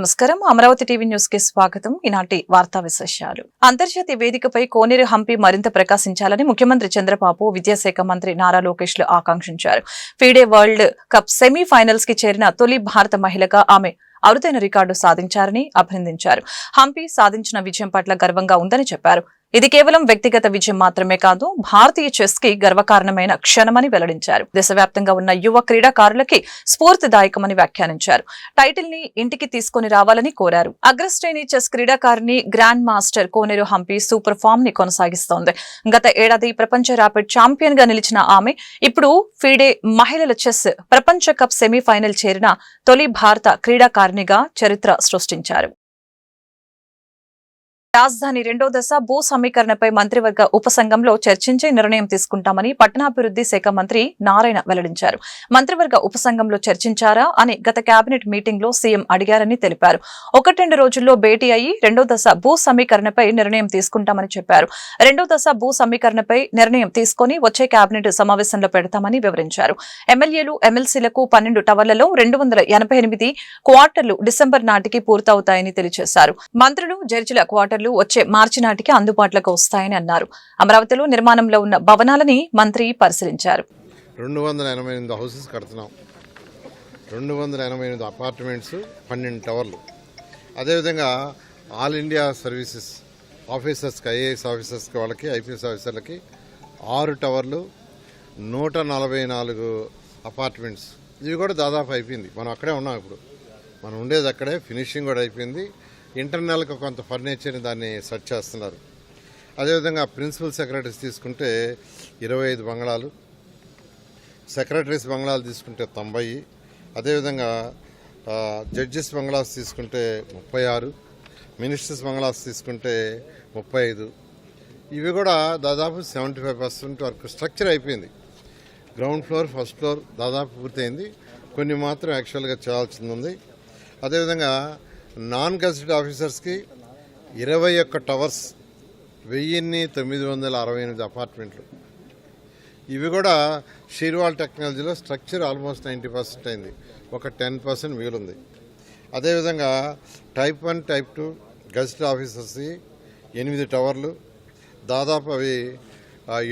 నమస్కారం. Amaravati TV news కి స్వాగతం. ఈనాటి వార్తా విశేషాలు. అంతర్జాతీయ వేదికపై కోనేరు హంపి మరింత ప్రకాశించాలని ముఖ్యమంత్రి చంద్రబాబు, విద్యాశాఖ మంత్రి నారా లోకేష్ లు ఆకాంక్షించారు. ఫీడే వరల్డ్ కప్ సెమీఫైనల్స్ కి చేరిన తొలి భారత మహిళగా ఆమె అరుదైన రికార్డు సాధించారని అభినందించారు. హంపి సాధించిన విజయం పట్ల గర్వంగా ఉందని చెప్పారు. ఇది కేవలం వ్యక్తిగత విజయం మాత్రమే కాదు, భారతీయ చెస్ కి గర్వకారణమైన క్షణమని వెల్లడించారు. దేశవ్యాప్తంగా ఉన్న యువ క్రీడాకారులకి స్ఫూర్తిదాయకమని వ్యాఖ్యానించారు. టైటిల్ ని ఇంటికి తీసుకుని రావాలని కోరారు. అగ్రశ్రేణి చెస్ క్రీడాకారిణి గ్రాండ్ మాస్టర్ కోనేరు హంపి సూపర్ ఫామ్ ని కొనసాగిస్తోంది. గత ఏడాది ప్రపంచ ర్యాపిడ్ ఛాంపియన్ గా నిలిచిన ఆమె ఇప్పుడు ఫీడే మహిళల చెస్ ప్రపంచ కప్ సెమీఫైనల్ చేరిన తొలి భారత క్రీడాకారిణిగా చరిత్ర సృష్టించారు. రాజధాని రెండో దశ భూ సమీకరణపై మంత్రివర్గ ఉపసంఘంలో చర్చించి నిర్ణయం తీసుకుంటామని పట్టణాభివృద్ధి శాఖ మంత్రి నారాయణ వెల్లడించారు. మంత్రివర్గ ఉపసంఘంలో చర్చించారా అని గత కేబినెట్ మీటింగ్ లో సీఎం అడిగారని తెలిపారు. 1-2 రోజుల్లో భేటీ అయ్యి రెండో దశ భూ సమీకరణపై నిర్ణయం తీసుకుంటామని చెప్పారు. రెండో దశ భూ సమీకరణపై నిర్ణయం తీసుకుని వచ్చే కేబినెట్ సమావేశంలో పెడతామని వివరించారు. ఎమ్మెల్యేలు, ఎమ్మెల్సీలకు 12 టవర్లలో 288 క్వార్టర్లు డిసెంబర్ నాటికి పూర్తవుతాయని తెలియజేశారు. మంత్రులు, జడ్జిల క్వార్టర్ వచ్చే మార్చి నాటికి అందుబాటులోకి వస్తాయని అన్నారు. అమరావతిలో నిర్మాణంలో ఉన్న భవనాలని మంత్రి పరిశీలించారు. 288 హౌసెస్ కడుతున్నాం, 288 అపార్ట్మెంట్స్, 12 టవర్లు. అదేవిధంగా ఆల్ ఇండియా సర్వీసెస్ ఆఫీసర్స్కి, ఐఏఎస్ ఆఫీసర్స్కి, వాళ్ళకి ఐపీఎస్ ఆఫీసర్లకి 6 టవర్లు, 144 అపార్ట్మెంట్స్. ఇవి కూడా దాదాపు అయిపోయింది. మనం అక్కడే ఉన్నాం. ఇప్పుడు మనం ఉండేది అక్కడే. ఫినిషింగ్ కూడా అయిపోయింది. ఇంటర్నల్గా కొంత ఫర్నిచర్ని దాన్ని సెట్ చేస్తున్నారు. అదేవిధంగా ప్రిన్సిపల్ సెక్రటరీస్ తీసుకుంటే 25 బంగ్లాలు, సెక్రటరీస్ బంగ్లాలు తీసుకుంటే 90, అదేవిధంగా జడ్జెస్ బంగ్లాస్ తీసుకుంటే 36, మినిస్టర్స్ బంగ్లాస్ తీసుకుంటే 35. ఇవి కూడా దాదాపు 75% వరకు స్ట్రక్చర్ అయిపోయింది. గ్రౌండ్ ఫ్లోర్, ఫస్ట్ ఫ్లోర్ దాదాపు పూర్తయింది. కొన్ని మాత్రం యాక్చువల్గా చేయాల్సింది ఉంది. అదేవిధంగా నాన్ గెజిటెడ్ ఆఫీసర్స్కి 21 టవర్స్, 1968 అపార్ట్మెంట్లు. ఇవి కూడా షీర్వాల్ టెక్నాలజీలో స్ట్రక్చర్ ఆల్మోస్ట్ 90% అయింది. ఒక 10% మిగిలింది. అదేవిధంగా టైప్ 1, టైప్ 2 గెజిటెడ్ ఆఫీసర్స్కి 8 టవర్లు, దాదాపు అవి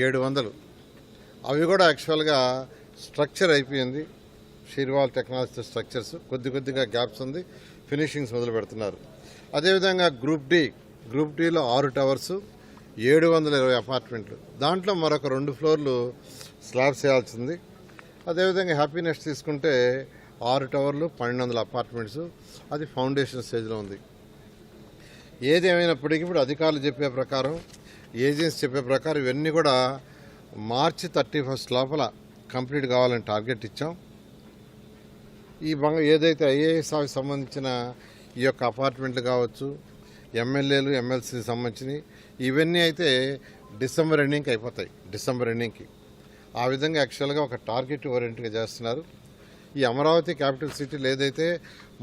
700. అవి కూడా యాక్చువల్గా స్ట్రక్చర్ అయిపోయింది. షీర్వాల్ టెక్నాలజీ స్ట్రక్చర్స్ కొద్దిగా గ్యాప్స్ ఉంది. ఫినిషింగ్స్ మొదలు పెడుతున్నారు. అదేవిధంగా గ్రూప్ డీలో 6 టవర్స్, 720 అపార్ట్మెంట్లు. దాంట్లో మరొక 2 ఫ్లోర్లు స్లాబ్స్ వేయాల్సింది. అదేవిధంగా హ్యాపీనెస్ తీసుకుంటే 6 టవర్లు, 1200 అపార్ట్మెంట్స్. అది ఫౌండేషన్ స్టేజ్లో ఉంది. ఏది ఏమైనప్పటికీ ఇప్పుడు అధికారులు చెప్పే ప్రకారం, ఏజెన్సీ చెప్పే ప్రకారం ఇవన్నీ కూడా మార్చి 31 లోపల కంప్లీట్ కావాలని టార్గెట్ ఇచ్చాం. ఈ ఏదైతే ఐఏఎస్ ఆఫీస్ సంబంధించిన ఈ యొక్క అపార్ట్మెంట్లు కావచ్చు, ఎమ్మెల్యేలు, ఎమ్మెల్సీకి సంబంధించినవి, ఇవన్నీ అయితే డిసెంబర్ ఎండింగ్కి అయిపోతాయి. డిసెంబర్ ఎండింగ్కి ఆ విధంగా యాక్చువల్గా ఒక టార్గెట్ ఓరియంట్గా చేస్తున్నారు. ఈ అమరావతి క్యాపిటల్ సిటీలు ఏదైతే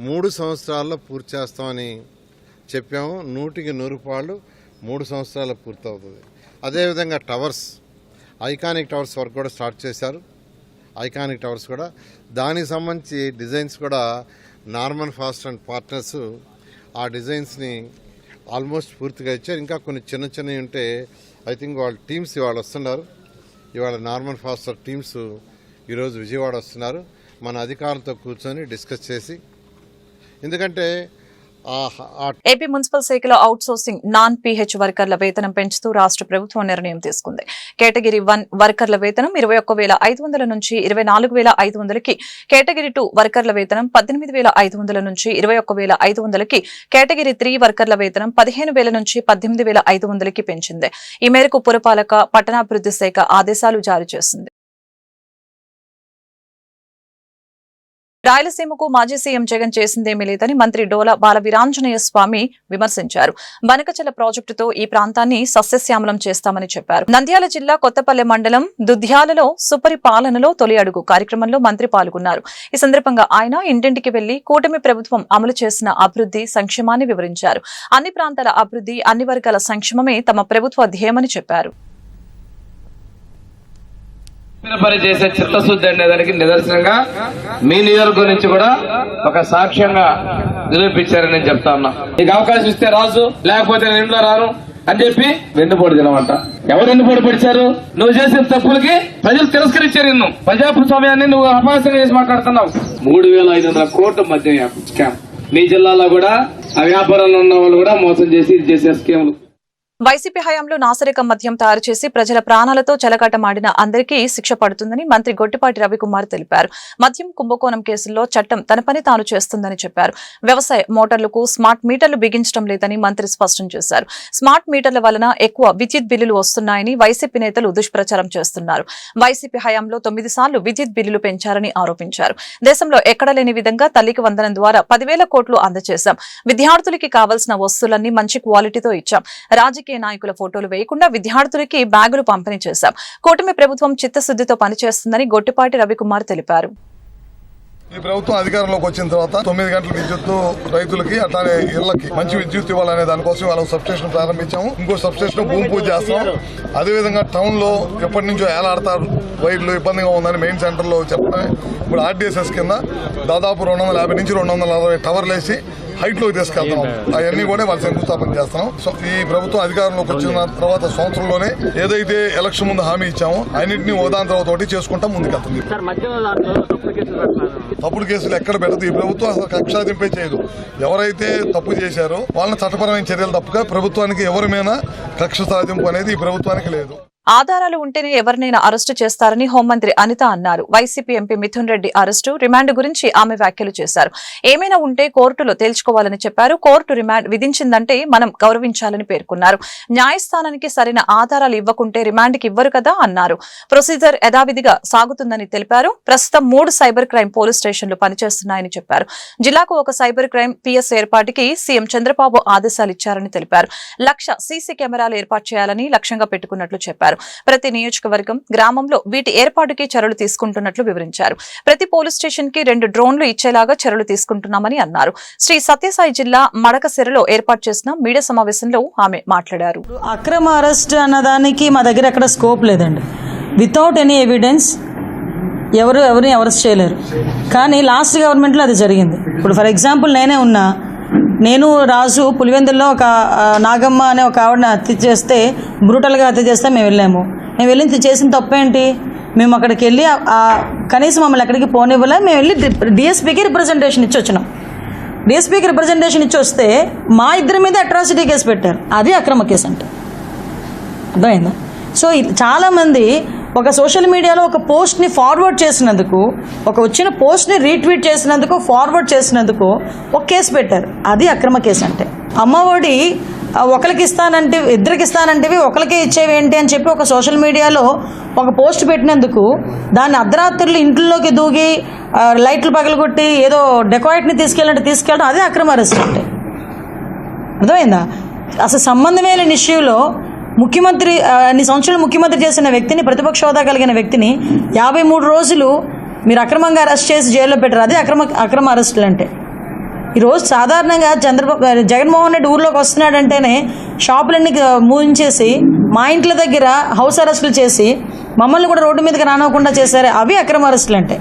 3 సంవత్సరాల్లో పూర్తి చేస్తామని చెప్పాము, 100కి 100 పాళ్ళు 3 సంవత్సరాల్లో పూర్తవుతుంది. అదేవిధంగా టవర్స్, ఐకానిక్ టవర్స్ వర్క్ కూడా స్టార్ట్ చేశారు. ఐకానిక్ టవర్స్ కూడా దానికి సంబంధించి డిజైన్స్ కూడా నార్మన్ ఫాస్ట్ అండ్ పార్ట్నర్స్ ఆ డిజైన్స్ని ఆల్మోస్ట్ పూర్తిగా ఇచ్చారు. ఇంకా కొన్ని చిన్నవి ఉంటే ఐ థింక్ వాళ్ళ టీమ్స్ ఇవాళ వస్తున్నారు. ఇవాళ నార్మన్ ఫాస్టర్ టీమ్స్ ఈరోజు విజయవాడ వస్తున్నారు. మన అధికారులతో కూర్చొని డిస్కస్ చేసి, ఎందుకంటే ఏపీ మున్సిపల్ శాఖలో అవుట్ సోర్సింగ్ నాన్ పీహెచ్ వర్కర్ల వేతనం పెంచుతూ రాష్ట్ర ప్రభుత్వం నిర్ణయం తీసుకుంది. కేటగిరీ 1 వర్కర్ల వేతనం 21,500 నుంచి 24,500కి, కేటగిరీ 2 వర్కర్ల వేతనం 18,500 నుంచి 21,500కి, కేటగిరీ 3 వర్కర్ల వేతనం 15,000 నుంచి 18,500కి పెంచింది. ఈ మేరకు పురపాలక, పట్టణాభివృద్ధి శాఖ ఆదేశాలు జారీ చేసింది. రాయలసీమకు మాజీ సీఎం జగన్ చేసిందేమీ లేదని మంత్రి డోలా బాలవీరాంజనేయ స్వామి విమర్శించారు. బనకచల ప్రాజెక్టుతో ఈ ప్రాంతాన్ని సస్యశ్యామలం చేస్తామని చెప్పారు. నంద్యాల జిల్లా కొత్తపల్లె మండలం దుద్యాలలో సుపరిపాలనలో తొలి అడుగు కార్యక్రమంలో మంత్రి పాల్గొన్నారు. ఈ సందర్భంగా ఆయన ఇంటింటికి వెళ్లి కూటమి ప్రభుత్వం అమలు చేసిన అభివృద్ధి, సంక్షేమాన్ని వివరించారు. అన్ని ప్రాంతాల అభివృద్ధి, అన్ని వర్గాల సంక్షేమమే తమ ప్రభుత్వ ధ్యేయమని చెప్పారు. పని చేసే చిత్తశుద్ధి అనేదానికి నిదర్శనంగా మీ నియోజకవర్గం నుంచి కూడా ఒక సాక్ష్యంగా నిరూపించారని నేను చెప్తా ఉన్నా. నీకు అవకాశం ఇస్తే రాజు, లేకపోతే నేను ఇంట్లో రాను అని చెప్పి వెన్నుపోటు తినమంట. ఎవరు వెన్నుపోటు పడిచారు? నువ్వు చేసిన తప్పులకి ప్రజలు తిరస్కరించారు. నిన్ను ప్రజాస్వామ్యాన్ని నువ్వు అపహాస్యంగా చేసి మాట్లాడుతున్నావు. 3,500 కోట్ల మధ్య స్కామ్. నీ జిల్లాలో కూడా ఆ వ్యాపారంలో ఉన్న వాళ్ళు కూడా మోసం చేసి ఇది చేసే స్కీములు. వైసీపీ హయాంలో నాసిరకం మద్యం తయారు చేసి ప్రజల ప్రాణాలతో చెలగాటమాడిన అందరికీ శిక్ష పడుతుందని మంత్రి గొట్టిపాటి రవికుమార్ తెలిపారు. మద్యం కుంభకోణం కేసుల్లో చట్టం తన పని తాను చేస్తుందని చెప్పారు. వ్యవసాయ మోటార్లకు స్మార్ట్ మీటర్లు బిగించడం లేదని మంత్రి స్పష్టం చేశారు. స్మార్ట్ మీటర్ల వలన ఎక్కువ విద్యుత్ బిల్లులు వస్తున్నాయని వైసీపీ నేతలు దుష్ప్రచారం చేస్తున్నారు. వైసీపీ హయాంలో 9 సార్లు విద్యుత్ బిల్లులు పెంచారని ఆరోపించారు. దేశంలో ఎక్కడ లేని విధంగా తల్లికి వందనం ద్వారా 10,000 కోట్లు అందజేశాం. విద్యార్థులకి కావాల్సిన వస్తువులన్నీ మంచి క్వాలిటీతో ఇచ్చాం. రాజకీయ నాయకుల ఫోటోలు వేయకుండా విద్యార్థులకి బ్యాగులు పంపిణీ చేశాం. కూటమి ప్రభుత్వం చిత్తశుద్దితో పనిచేస్తుందని గొట్టిపాటి రవికుమార్ తెలిపారు. ఈ ప్రభుత్వం అధికారంలోకి వచ్చిన తర్వాత 9 గంటల విద్యుత్ రైతులకి అట్లానే ఇళ్లకి మంచి విద్యుత్ ఇవ్వాలనే దానికోసం వాళ్ళకి సబ్స్టేషన్ ప్రారంభించాము. ఇంకో సబ్స్టేషన్ భూమి పూజ చేస్తాం. అదేవిధంగా టౌన్ లో ఎప్పటి నుంచో ఏలాడతారు వైర్లు, ఇబ్బందిగా ఉందని మెయిన్ సెంటర్ లో చెప్పాలి. ఇప్పుడు ఆర్డీఎస్ఎస్ కింద దాదాపు 250 నుంచి 260 టవర్లు వేసి హైట్ లోకి తీసుకెళ్తాం. అవన్నీ కూడా వాళ్ళు శంకుస్థాపన చేస్తున్నాం. సో ఈ ప్రభుత్వం అధికారంలోకి వచ్చిన తర్వాత సంవత్సరంలోనే ఏదైతే ఎలక్షన్ ముందు హామీ ఇచ్చామో అన్నింటినీ ఓదాని తర్వాత ఒకటి చేసుకుంటా ముందుకెళ్తుంది. తప్పుడు కేసులు ఎక్కడ పెట్టదు ఈ ప్రభుత్వం. అసలు కక్షాదింపే చేయదు. ఎవరైతే తప్పు చేశారో వాళ్ళని చట్టపరమైన చర్యలు తప్పగా ప్రభుత్వానికి ఎవరి మీద కక్ష సాధింపు అనేది ఈ ప్రభుత్వానికి లేదు. ఆధారాలు ఉంటేనే ఎవరినైనా అరెస్టు చేస్తారని హోంమంత్రి అనిత అన్నారు. YCP MP Mithun Reddy arrest, remand గురించి ఆమె వ్యాఖ్యలు చేశారు. ఏమైనా ఉంటే కోర్టులో తేల్చుకోవాలని చెప్పారు. కోర్టు రిమాండ్ విధించిందంటే మనం గౌరవించాలని పేర్కొన్నారు. న్యాయస్థానానికి సరైన ఆధారాలు ఇవ్వకుంటే రిమాండ్కి ఇవ్వరు కదా అన్నారు. ప్రొసీజర్ యథావిధిగా సాగుతుందని తెలిపారు. ప్రస్తుతం 3 సైబర్ క్రైమ్ పోలీస్ స్టేషన్లు పనిచేస్తున్నాయని చెప్పారు. జిల్లాకు ఒక సైబర్ క్రైమ్ పిఎస్ ఏర్పాటుకి సీఎం చంద్రబాబు ఆదేశాలు ఇచ్చారని తెలిపారు. 1,00,000 సీసీ కెమెరాలు ఏర్పాటు చేయాలని లక్ష్యంగా పెట్టుకున్నట్లు చెప్పారు. ప్రతి నియోజకవర్గం, గ్రామంలో వీటి ఏర్పాటుకి చర్యలు తీసుకుంటున్నట్లు వివరించారు. ప్రతి పోలీస్ స్టేషన్ కి 2 డ్రోన్లు ఇచ్చేలాగా చర్యలు తీసుకుంటున్నామని అన్నారు. శ్రీ సత్యసాయి జిల్లా మడకసిరలో ఏర్పాటు చేసిన మీడియా సమావేశంలో ఆమె మాట్లాడారు. అక్రమ అరెస్ట్ అన్నదానికి మా దగ్గర ఎక్కడ స్కోప్ లేదండి. వితౌట్ ఎనీ ఎవిడెన్స్ ఎవరిని అరెస్ట్ చేయలేరు. కానీ లాస్ట్ గవర్నమెంట్లో అది జరిగింది. ఇప్పుడు ఫర్ ఎగ్జాంపుల్ నేనే ఉన్నా, నేను రాజు పులివెందుల్లో ఒక నాగమ్మ అనే ఒక ఆవిడని హత్య చేస్తే, బ్రూటల్గా హత్య చేస్తే మేము వెళ్ళాము. మేము వెళ్ళి చేసిన తప్పేంటి? మేము అక్కడికి వెళ్ళి కనీసం మమ్మల్ని ఎక్కడికి పోనివ్వలే. మేము వెళ్ళి డిఎస్పీకి రిప్రజెంటేషన్ ఇచ్చి వచ్చినాం. డిఎస్పీకి రిప్రజెంటేషన్ ఇచ్చి వస్తే మా ఇద్దరి మీద అట్రాసిటీ కేసు పెట్టారు. అది అక్రమ కేసు అంటే అర్థమైందా? సో చాలామంది ఒక సోషల్ మీడియాలో ఒక పోస్ట్ని ఫార్వర్డ్ చేసినందుకు, ఒక వచ్చిన పోస్ట్ని రీట్వీట్ చేసినందుకు, ఫార్వర్డ్ చేసినందుకు ఒక కేసు పెట్టారు. అది అక్రమ కేసు అంటే. అమ్మఒడి ఒకరికి ఇస్తానంటే, ఇద్దరికి ఇస్తానంటే ఒకరికే ఇచ్చేవి ఏంటి అని చెప్పి ఒక సోషల్ మీడియాలో ఒక పోస్ట్ పెట్టినందుకు దాన్ని అర్ధరాత్రులు ఇంట్లోకి దూగి లైట్లు పగలగొట్టి ఏదో డెకాయిట్ని తీసుకెళ్ళడం అదే అక్రమ అరెస్ట్ అంటే. అర్థమైందా? అసలు సంబంధమే లేని ఇష్యూలో ముఖ్యమంత్రి అన్ని సంవత్సరాలు ముఖ్యమంత్రి చేసిన వ్యక్తిని, ప్రతిపక్ష హోదా కలిగిన వ్యక్తిని 53 రోజులు మీరు అక్రమంగా అరెస్ట్ చేసి జైల్లో పెట్టారు. అదే అక్రమ అరెస్టులు అంటే. ఈరోజు సాధారణంగా జగన్మోహన్ రెడ్డి ఊర్లోకి వస్తున్నాడంటేనే షాపులన్నీ మూయించేసి మా ఇంట్ల దగ్గర హౌస్ అరెస్టులు చేసి మమ్మల్ని కూడా రోడ్డు మీదకి రానివ్వకుండా చేశారు. అవి అక్రమ అరెస్టులు అంటే.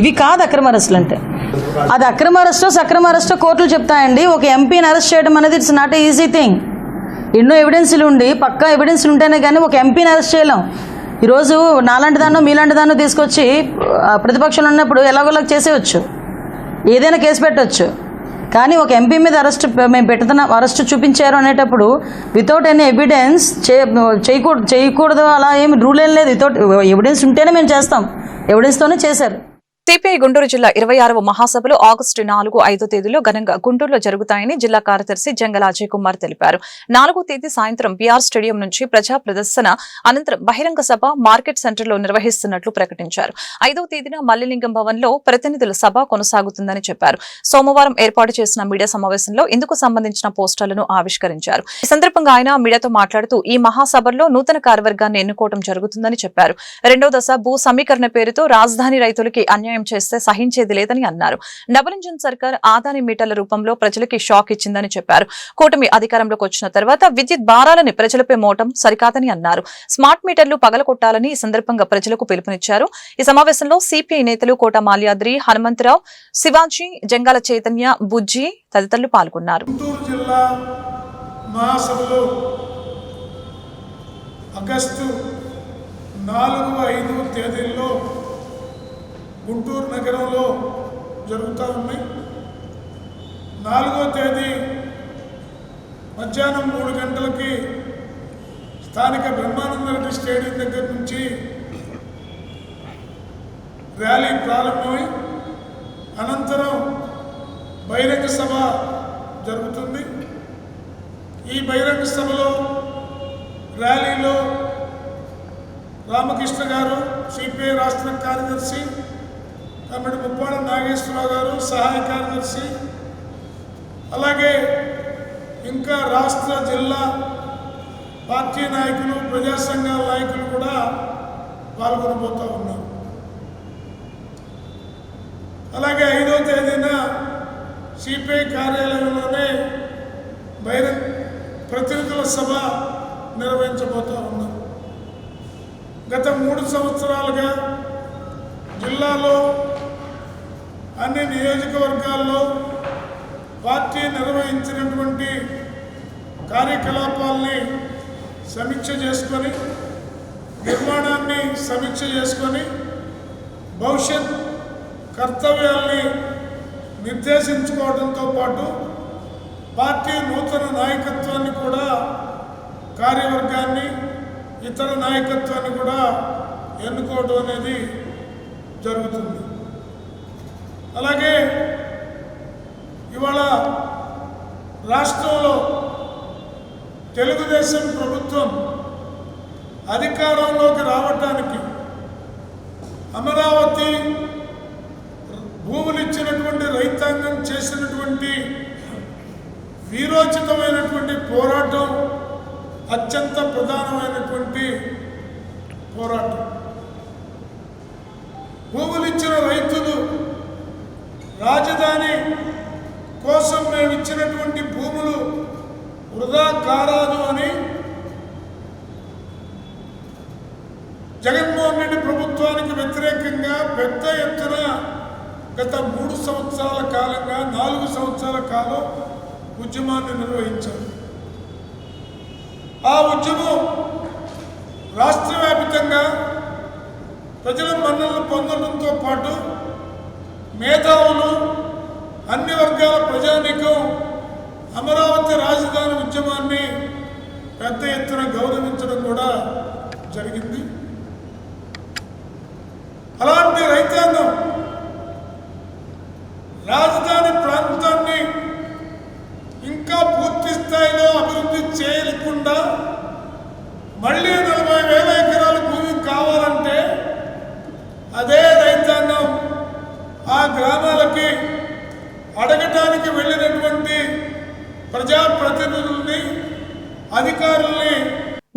ఇవి కాదు అక్రమ అరెస్టులు అంటే. అది అక్రమ అరెస్టో సక్రమ అరెస్టో కోర్టులు చెప్తాయండి. ఒక ఎంపీని అరెస్ట్ చేయడం అనేది it's not a easy thing. ఎన్నో ఎవిడెన్స్లు ఉండి, పక్కా ఎవిడెన్స్లు ఉంటేనే కానీ ఒక ఎంపీని అరెస్ట్ చేయలేం. ఈరోజు నాలాంటి దాన్నో మీలాంటి దాన్నో తీసుకొచ్చి ప్రతిపక్షంలో ఉన్నప్పుడు ఎలాగోలాగా చేసేయచ్చు, ఏదైనా కేసు పెట్టవచ్చు. కానీ ఒక ఎంపీ మీద మేము అరెస్ట్ చూపించారు అనేటప్పుడు వితౌట్ ఎనీ ఎవిడెన్స్ చేయకూడదు. అలా ఏమి రూల్ ఏం లేదు. వితౌట్ ఎవిడెన్స్ ఉంటేనే మేము చేస్తాం. ఎవిడెన్స్తోనే చేశారు. సిపిఐ గుంటూరు జిల్లా 26వ మహాసభలు ఆగస్టు 4, 5 తేదీలో ఘనంగా గుంటూరులో జరుగుతాయని జిల్లా కార్యదర్శి జంగల అజయ్ కుమార్ తెలిపారు. 4వ తేదీ సాయంత్రం బీఆర్ స్టేడియం నుంచి ప్రజా ప్రదర్శన అనంతరం బహిరంగ సభ మార్కెట్ సెంటర్లో నిర్వహిస్తున్నట్లు ప్రకటించారు. 5వ తేదీన మల్లిలింగం భవన్ లో ప్రతినిధుల సభ కొనసాగుతుందని చెప్పారు. సోమవారం ఏర్పాటు చేసిన మీడియా సమావేశంలో ఇందుకు సంబంధించిన పోస్టర్లను ఆవిష్కరించారు. ఈ సందర్భంగా ఆయన మీడియాతో మాట్లాడుతూ ఈ మహాసభల్లో నూతన కార్యవర్గాన్ని ఎన్నుకోవడం జరుగుతుందని చెప్పారు. 2వ దశ భూ సమీకరణ పేరుతో రాజధాని రైతులకి అన్యాయం అన్యాయం చేస్తే సహించేది లేదని అన్నారు. డబుల్ ఇంజిన్ సర్కార్ ఆదాని మీటర్ల రూపంలో ప్రజలకి షాక్ ఇచ్చిందని చెప్పారు. కూటమి అధికారంలోకి వచ్చిన తర్వాత విద్యుత్ భారాలని ప్రజలపై మోయటం సరికాదని అన్నారు. స్మార్ట్ మీటర్లు పగలగొట్టాలని ఈ సందర్భంగా ప్రజలకు పిలుపునిచ్చారు. ఈ సమావేశంలో సిపిఐ నేతలు కోట మాల్యాద్రి, హనుమంతరావు, శివాజీ, జంగాల చైతన్య, బుజ్జి తదితరులు పాల్గొన్నారు. గుంటూరు జిల్లా మహాసభలో ఆగస్టు 4-5 తేదీల్లో గుంటూరు నగరంలో జరుగుతూ ఉన్నాయి. 4వ తేదీ మధ్యాహ్నం 3 గంటలకి స్థానిక బ్రహ్మానందరెడ్డి స్టేడియం దగ్గర నుంచి ర్యాలీ ప్రారంభమై అనంతరం బహిరంగ సభ జరుగుతుంది. ఈ బహిరంగ సభలో ర్యాలీలో రామకృష్ణ గారు, సిపిఐ రాష్ట్ర కార్యదర్శి, కమిటీ ముప్పాడ నాగేశ్వరరావు గారు సహాయ కార్యదర్శి, అలాగే ఇంకా రాష్ట్ర జిల్లా పార్టీ నాయకులు, ప్రజా సంఘాల నాయకులు కూడా పాల్గొనబోతూ ఉన్నారు. అలాగే 5వ తేదీన సిపిఐ కార్యాలయంలోనే బహిరంగ ప్రతినిధుల సభ నిర్వహించబోతూ ఉన్నారు. గత 3 సంవత్సరాలుగా జిల్లాలో అన్ని నియోజకవర్గాల్లో పార్టీ నిర్వహించినటువంటి కార్యకలాపాలని సమీక్ష చేసుకొని, నిర్మాణాన్ని సమీక్ష చేసుకొని, భవిష్యత్ కర్తవ్యాల్ని నిర్దేశించుకోవడంతో పాటు పార్టీ నూతన నాయకత్వాన్ని కూడా, కార్యవర్గాన్ని, ఇతర నాయకత్వాన్ని కూడా ఎన్నుకోవడం అనేది జరుగుతుంది. అలాగే ఇవాళ రాష్ట్రంలో తెలుగుదేశం ప్రభుత్వం అధికారంలోకి రావటానికి అమరావతి భూములు ఇచ్చినటువంటి రైతాంగం చేసినటువంటి వీరోచితమైనటువంటి పోరాటం అత్యంత ప్రధానమైనటువంటి పోరాటం. భూములు ఇచ్చిన రైతులు రాజధాని కోసం మేము ఇచ్చినటువంటి భూములు వృధా కారాదు అని జగన్మోహన్ రెడ్డి ప్రభుత్వానికి వ్యతిరేకంగా పెద్ద ఎత్తున గత 3 సంవత్సరాల కాలంగా 4 సంవత్సరాల కాలం ఉద్యమాన్ని నిర్వహించారు. ఆ ఉద్యమం రాష్ట్ర వ్యాప్తంగా ప్రజల మన్ననలు పొందడంతో పాటు మేధావులు, అన్ని వర్గాల ప్రజానీకం అమరావతి రాజధాని ఉద్యమాన్ని పెద్ద ఎత్తున గౌరవించడం కూడా జరిగింది. అలాంటి రైతాంగం రాజధాని ప్రాంతాన్ని ఇంకా పూర్తి స్థాయిలో అభివృద్ధి చేయకుండా మళ్ళీ 40,000 ఎకరాల భూమి కావాలంటే అదే రైతాంగం ఆ గ్రామాలకి అడగటానికి వెళ్ళినటువంటి ప్రజాప్రతినిధుల్ని, అధికారుల్ని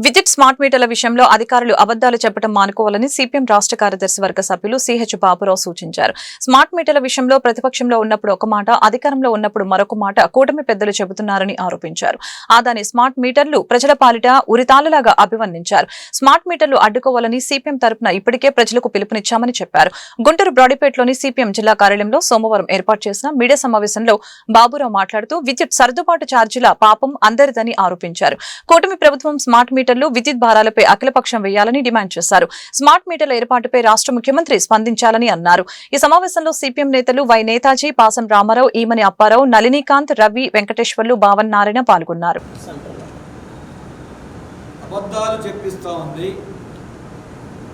విద్యుత్ స్మార్ట్ మీటర్ల విషయంలో అధికారులు అబద్దాలు చెప్పడం మానుకోవాలని సిపిఎం రాష్ట్ర కార్యదర్శి వర్గ సభ్యులు సిహెచ్ బాబురావు సూచించారు. స్మార్ట్ మీటర్ల విషయంలో ప్రతిపక్షంలో ఉన్నప్పుడు ఒక మాట, అధికారంలో ఉన్నప్పుడు మరొక మాట కూటమి పెద్దలు చెబుతున్నారని ఆరోపించారు. ఆదాని స్మార్ట్ మీటర్లు ప్రజల పాలిట ఉరితాళ్లలాగా అభివర్ణించారు. స్మార్ట్ మీటర్లు అడ్డుకోవాలని సిపిఎం తరపున ఇప్పటికే ప్రజలకు పిలుపునిచ్చామని చెప్పారు. గుంటూరు బ్రాడీపేటలోని సిపిఎం జిల్లా కార్యాలయంలో సోమవారం ఏర్పాటు చేసిన మీడియా సమావేశంలో బాబురావు మాట్లాడుతూ విద్యుత్ సర్దుబాటు ఛార్జీల పాపం అందరిదని ఆరోపించారు. కూటమి ప్రభుత్వం స్మార్ట్ మీటర్లు, విద్యుత్ భారాలపై అఖిలపక్షం వేయాలని డిమాండ్ చేశారు. స్మార్ట్ మీటర్ల ఏర్పాటుపై రాష్ట్ర ముఖ్యమంత్రి స్పందించాలని అన్నారు. ఈ సమావేశంలో సిపిఎం నేతలు వై నేతాజీ, పాసం రామారావు, ఈమని అప్పారావు, నళినీకాంత్, రవి, వెంకటేశ్వర్లు, భావన్ నారాయణ పాల్గొన్నారు. అబద్ధాలు చెప్పిస్తూ ఉంది,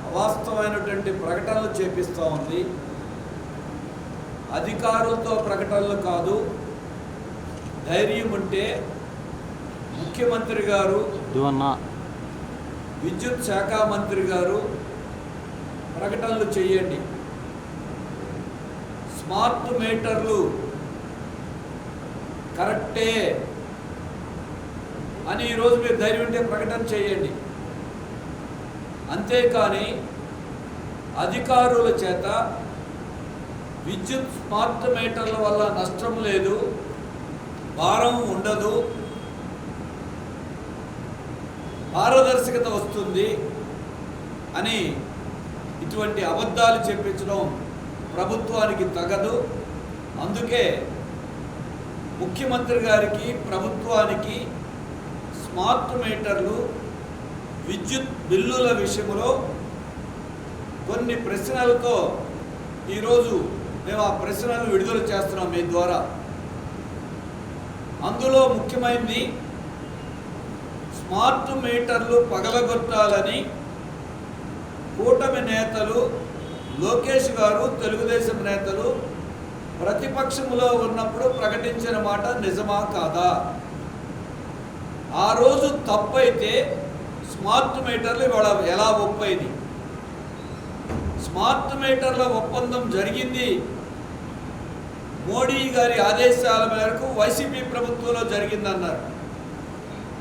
అవాస్తవమైనటువంటి ప్రకటనలు చేపిస్తూ ఉంది. అధికారులతో ప్రకటనలు కాదు, ధైర్యం ఉంటే ముఖ్యమంత్రి గారు, విద్యుత్ శాఖ మంత్రి గారు ప్రకటనలు చేయండి. స్మార్ట్ మీటర్లు కరెక్టే అని ఈరోజు మీరు ధైర్యం ఉంటే ప్రకటన చేయండి. అంతేకాని అధికారుల చేత విద్యుత్ స్మార్ట్ మీటర్ల వల్ల నష్టం లేదు, భారం ఉండదు, పారదర్శకత వస్తుంది అని ఇటువంటి అబద్ధాలు చెప్పించడం ప్రభుత్వానికి తగదు. అందుకే ముఖ్యమంత్రి గారికి ప్రభుత్వానికి స్మార్ట్ మీటర్లు విద్యుత్ బిల్లుల విషయంలో కొన్ని ప్రశ్నలతో ఈరోజు మేము ఆ ప్రశ్నలను విడుదల చేస్తున్నాం మీ ద్వారా. అందులో ముఖ్యమైనది స్మార్ట్ మీటర్లు పగలగొట్టాలని కూటమి నేతలు లోకేష్ గారు, తెలుగుదేశం నేతలు ప్రతిపక్షంలో ఉన్నప్పుడు ప్రకటించిన మాట నిజమా కాదా? ఆ రోజు తప్పైతే స్మార్ట్ మీటర్లు ఇవాళ ఎలా ఒప్పైంది? స్మార్ట్ మీటర్ల ఒప్పందం జరిగింది మోడీ గారి ఆదేశాల మేరకు వైసీపీ ప్రభుత్వంలో జరిగిందన్నారు.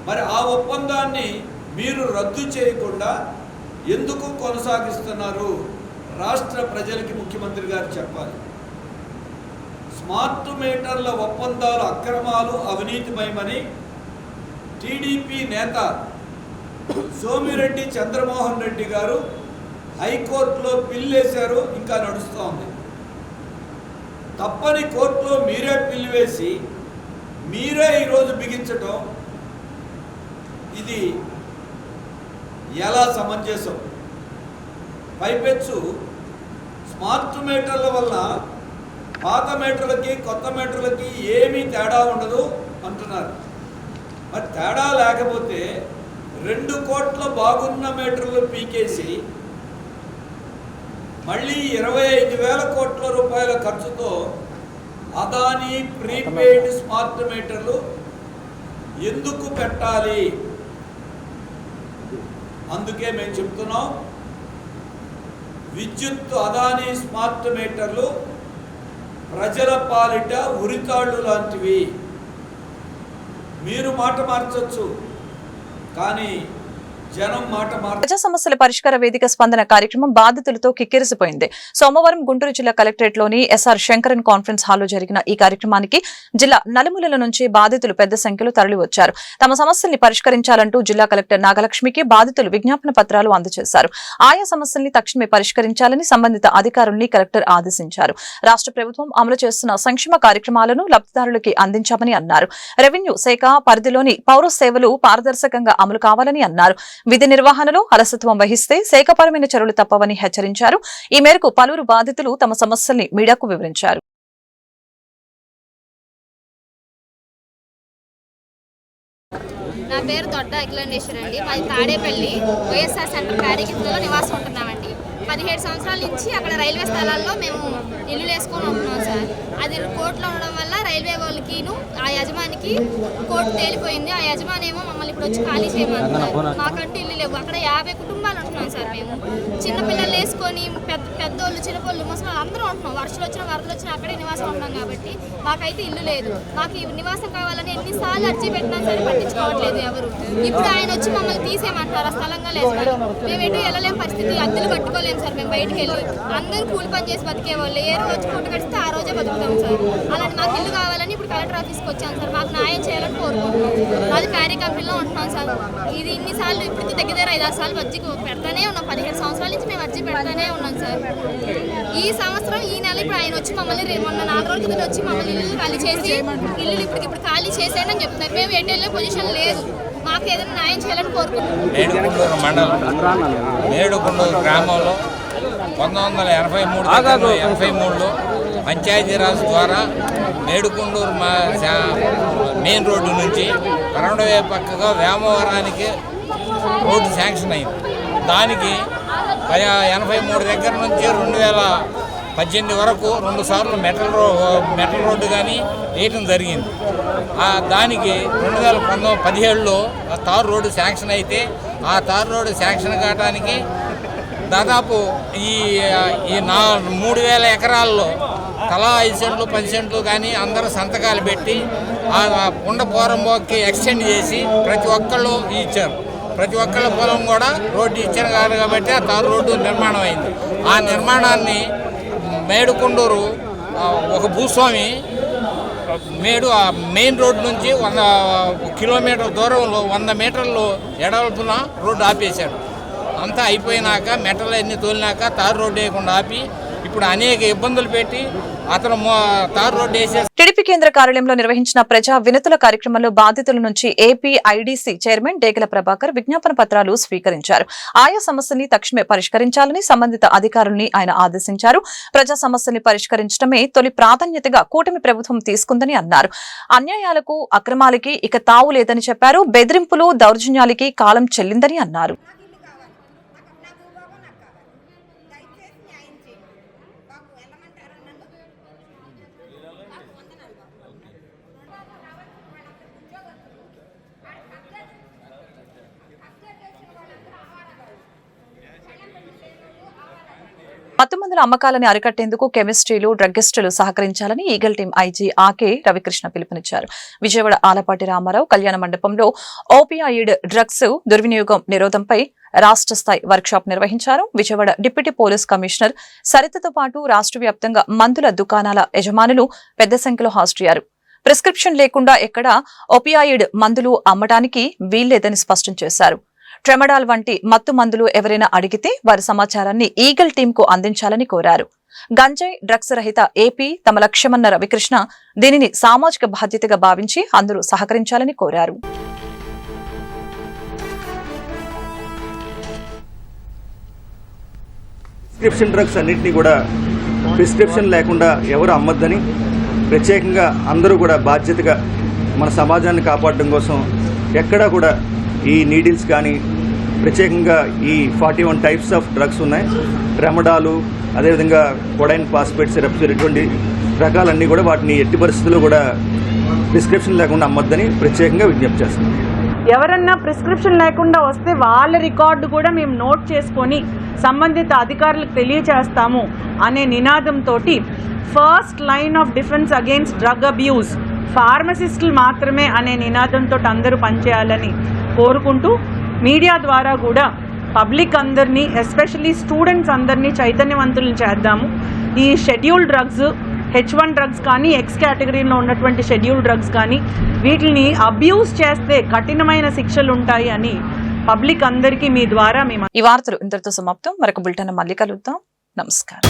మరి ఆ ఒప్పందాన్ని మీరు రద్దు చేయకుండా ఎందుకు కొనసాగిస్తున్నారు? రాష్ట్ర ప్రజలకి ముఖ్యమంత్రి గారు చెప్పాలి. స్మార్ట్ మీటర్ల ఒప్పందాలు అక్రమాలు, అవినీతిమయమని టీడీపీ నేత సోమిరెడ్డి చంద్రమోహన్ రెడ్డి గారు హైకోర్టులో పిల్ వేశారు, ఇంకా నడుస్తూ ఉంది. తప్పని కోర్టులో మీరే పిల్ వేసి మీరే ఈరోజు బిగించటం ఇది ఎలా సమంజసం? పైపెచ్చు స్మార్ట్ మీటర్ల వల్ల పాత మీటర్లకి కొత్త మీటర్లకి ఏమీ తేడా ఉండదు అంటున్నారు. మరి తేడా లేకపోతే 2 కోట్ల బాగున్న మీటర్లు పీకేసి మళ్ళీ 25,000 కోట్ల రూపాయల ఖర్చుతో అదానీ ప్రీపెయిడ్ స్మార్ట్ మీటర్లు ఎందుకు పెట్టాలి? అందుకే మేము చెప్తున్నాం, విద్యుత్ అదానీ స్మార్ట్ మీటర్లు ప్రజల పాలిట ఉరితాళ్ళు లాంటివి. మీరు మాట మార్చొచ్చు, కానీ జనం మాట ప్రజా సమస్యల పరిష్కార వేదిక స్పందన కార్యక్రమం బాధితులతో కిక్కిరిసిపోయింది. సోమవారం గుంటూరు జిల్లా కలెక్టరేట్ లోని ఎస్ఆర్ శంకరన్ కాన్ఫరెన్స్ హాల్లో జరిగిన ఈ కార్యక్రమానికి జిల్లా నలుమూలల నుంచి బాధితులు పెద్ద సంఖ్యలో తరలివచ్చారు. తమ సమస్యల్ని పరిష్కరించాలంటూ జిల్లా కలెక్టర్ నాగలక్ష్మికి బాధితులు విజ్ఞాపన పత్రాలు అందజేశారు. ఆయా సమస్యల్ని తక్షణమే పరిష్కరించాలని సంబంధిత అధికారుల్ని కలెక్టర్ ఆదేశించారు. రాష్ట్ర ప్రభుత్వం అమలు చేస్తున్న సంక్షేమ కార్యక్రమాలను లబ్ధిదారులకి అందించామని అన్నారు. రెవెన్యూ శాఖ పరిధిలోని పౌర సేవలు పారదర్శకంగా అమలు కావాలని అన్నారు. విధి నిర్వహణలో అలసత్వం వహిస్తే శాఖపరమైన చర్యలు తప్పవని హెచ్చరించారు. ఈ మేరకు పలువురు బాధితులు తమ సమస్యల్ని మీడియాకు వివరించారు. నా పేరు దొడ్డ అఖిలేశ్వరి అండి. మాది తాడేపల్లి వైఎస్ఆర్ సెంటర్ కార్యకర్తలో నివాసం ఉంటున్నామండి. 17 సంవత్సరాల నుంచి అక్కడ రైల్వే స్థలాల్లో మేము ఇల్లు వేసుకొని ఉంటున్నాం సార్. అది కోర్టులో ఉండడం వల్ల రైల్వే వాళ్ళకిను ఆ యజమానికి కోర్టు తేలిపోయింది. ఆ యజమాని ఏమో మమ్మల్ని ఇప్పుడు వచ్చి ఖాళీ చేయమంటున్నారు. మాకంటూ ఇల్లు లేవు. అక్కడ 50 కుటుంబాలు ఉంటున్నాం సార్. మేము చిన్నపిల్లలు వేసుకొని పెద్దోళ్ళు, చిన్నపిల్లలు, ముసలి అందరూ ఉంటున్నాం. వర్షాలు వచ్చినా వరదలు వచ్చినా అక్కడే నివాసం ఉంటున్నాం కాబట్టి మాకైతే ఇల్లు లేదు. మాకు ఈ నివాసం కావాలని ఎన్నిసార్లు అర్జీ పెట్టినా సరే పట్టించుకోవట్లేదు ఎవరు. ఇప్పుడు ఆయన వచ్చి మమ్మల్ని తీసేయమంటారు. స్థలంగా లేదు. మేము ఎటు వెళ్ళలేం పరిస్థితి, అద్దెలు కట్టుకోలేము సార్. మేము బయటకు వెళ్ళి అందరూ కూలి పని చేసి బతికే వాళ్ళు. ఏ రోజు పూట కడిస్తే ఆ రోజే బతుకుతాం సార్. అలాంటి మాకు ఇల్లు కావాలని ఇప్పుడు కలెక్టర్ ఆఫీస్కి వచ్చాను సార్. మాకు న్యాయం చేయాలని కోరుకుంటున్నాం. అది ప్యారీ కంపెనీలో ఉంటున్నాం సార్. ఇది ఇన్నిసార్లు ఇప్పటికీ దగ్గర 5-6 సార్లు అర్జీ పెడతానే ఉన్నాం. 17 సంవత్సరాల నుంచి మేము అర్జీ పెడతానే ఉన్నాం సార్. ఈ సంవత్సరం ఈ నెల ఇప్పుడు ఆయన వచ్చి మమ్మల్ని మొన్న 4 రోజుల కింద వచ్చి మమ్మల్ని ఇల్లు ఖాళీ చేసి ఇల్లు ఇప్పుడు ఖాళీ చేసేయండి అని చెప్తున్నారు. మేము ఎటు వెళ్ళే పొజిషన్ లేదు. మాకు ఏదైనా న్యాయం చేయాలని కోరుకుంటున్నాం. మేడుకుండూరు మండలం మేడుకుండూరు గ్రామంలో 1983లో పంచాయతీరాజ్ ద్వారా మేడుకుండూరు మెయిన్ రోడ్డు నుంచి కరణవే పక్కగా వేమవరానికి రోడ్డు శాంక్షన్ అయింది. దానికి 83 దగ్గర నుంచి 2018 వరకు 2 సార్లు మెటల్ రోడ్డు కానీ వేయటం జరిగింది. దానికి 2017లో తారు రోడ్డు శాంక్షన్ అయితే ఆ తారు రోడ్డు శాంక్షన్ కావడానికి దాదాపు ఈ 3,000 ఎకరాల్లో తలా 5 సెంట్లు 10 సెంట్లు కానీ అందరూ సంతకాలు పెట్టి ఆ ఉండ పోరంబోకి ఎక్స్టెండ్ చేసి ప్రతి ఒక్కళ్ళు ఇచ్చారు. ప్రతి ఒక్కళ్ళ పొలం కూడా రోడ్డు ఇచ్చారు కాబట్టి ఆ తారు రోడ్డు నిర్మాణం అయింది. ఆ నిర్మాణాన్ని మేడుకుండూరు ఒక భూస్వామి ఆ మెయిన్ రోడ్ నుంచి 100 కిలోమీటర్ దూరంలో 100 మీటర్లు ఎడల్పున రోడ్డు ఆపేశాడు. అంతా అయిపోయినాక మెటల్ అన్ని తోలినాక తారు రోడ్డు వేయకుండా ఆపి ఇప్పుడు అనేక ఇబ్బందులు పెట్టి అతను తారు రోడ్డు వేసే. టీడీపీ కేంద్ర కార్యాలయంలో నిర్వహించిన ప్రజా వినతుల కార్యక్రమంలో బాధితుల నుంచి ఏపీ ఐడీసీ చైర్మన్ డేగల ప్రభాకర్ విజ్ఞాపన పత్రాలు స్వీకరించారు. ఆయా సమస్యల్ని తక్షణమే పరిష్కరించాలని సంబంధిత అధికారుల్ని ఆయన ఆదేశించారు. ప్రజా సమస్యల్ని పరిష్కరించడమే తొలి ప్రాధాన్యతగా కూటమి ప్రభుత్వం తీసుకుందని అన్నారు. అన్యాయాలకు అక్రమాలకి ఇక తావు లేదని చెప్పారు. బెదిరింపులు దౌర్జన్యాలకి కాలం చెల్లిందని అన్నారు. మత్తుమందుల అమ్మకాలని అరికట్టేందుకు కెమిస్ట్రీలు డ్రగ్గిస్టులు సహకరించాలని ఈగల్ టీం ఐజీ ఆకే రవికృష్ణ పిలుపునిచ్చారు. విజయవాడ ఆలపాటి రామారావు కళ్యాణ మండపంలో ఓపియాయిడ్ డ్రగ్స్ దుర్వినియోగం నిరోధంపై రాష్ట్ర స్థాయి వర్క్షాప్ నిర్వహించారు. విజయవాడ డిప్యూటీ పోలీస్ కమిషనర్ సరితతో పాటు రాష్ట్ర వ్యాప్తంగా మందుల దుకాణాల యజమానులు పెద్ద సంఖ్యలో హాజరయ్యారు. ప్రిస్క్రిప్షన్ లేకుండా ఎక్కడా ఓపియాయిడ్ మందులు అమ్మడానికి వీల్లేదని స్పష్టం చేశారు. ట్రెమడాల్ వంటి మత్తు మందులు ఎవరైనా అడిగితే వారి సమాచారాన్ని ఈగల్ టీంకు అందించాలని కోరారు. గంజాయి డ్రగ్స్ రహిత ఏపీ తమ లక్ష్యమన్న రవికృష్ణ దీనిని సామాజిక బాధ్యతగా భావించి అందరూ సహకరించాలని కోరారు. ప్రిస్క్రిప్షన్ డ్రగ్స్ అన్నింటినీ కూడా ప్రిస్క్రిప్షన్ లేకుండా ఎవరు అమ్మొద్దని ప్రత్యేకంగా అందరూ కూడా బాధ్యతగా మన సమాజాన్ని కాపాడడం కోసం ఎక్కడా కూడా ఈ నీడిల్స్ కానీ ప్రత్యేకంగా ఈ 41 టైప్స్ ఆఫ్ డ్రగ్స్ ఉన్నాయి. ట్రెమడాలు, అదేవిధంగా కొడైన్ ఫాస్ఫేట్ సిరప్స్, ఇటువంటి రకాలన్నీ కూడా వాటిని ఎట్టి పరిస్థితుల్లో కూడా ప్రిస్క్రిప్షన్ లేకుండా అమ్మొద్దని ప్రత్యేకంగా విజ్ఞప్తి చేస్తున్నాం. ఎవరన్నా ప్రిస్క్రిప్షన్ లేకుండా వస్తే వాళ్ళ రికార్డు కూడా మేము నోట్ చేసుకొని సంబంధిత అధికారులకు తెలియచేస్తాము అనే నినాదంతో first line of defence against drug abuse ఫార్మసిస్టులు మాత్రమే అనే నినాదంతో అందరూ పనిచేయాలని కోరుకుంటూ మీడియా ద్వారా కూడా పబ్లిక్ అందరినీ ఎస్పెషల్లీ స్టూడెంట్స్ అందరినీ చైతన్యవంతులను చేద్దాము. ఈ షెడ్యూల్ డ్రగ్స్, H1 డ్రగ్స్ కానీ, ఎక్స్ కేటగిరీలో ఉన్నటువంటి షెడ్యూల్ డ్రగ్స్ కానీ వీటిని అబ్యూస్ చేస్తే కఠినమైన శిక్షలు ఉంటాయి అని పబ్లిక్ అందరికీ మీ ద్వారా ఈ వార్తలు ఇంతటితో సమాప్తం. మరొక బులెటిన్ మళ్ళీ కలుద్దాం. నమస్కారం.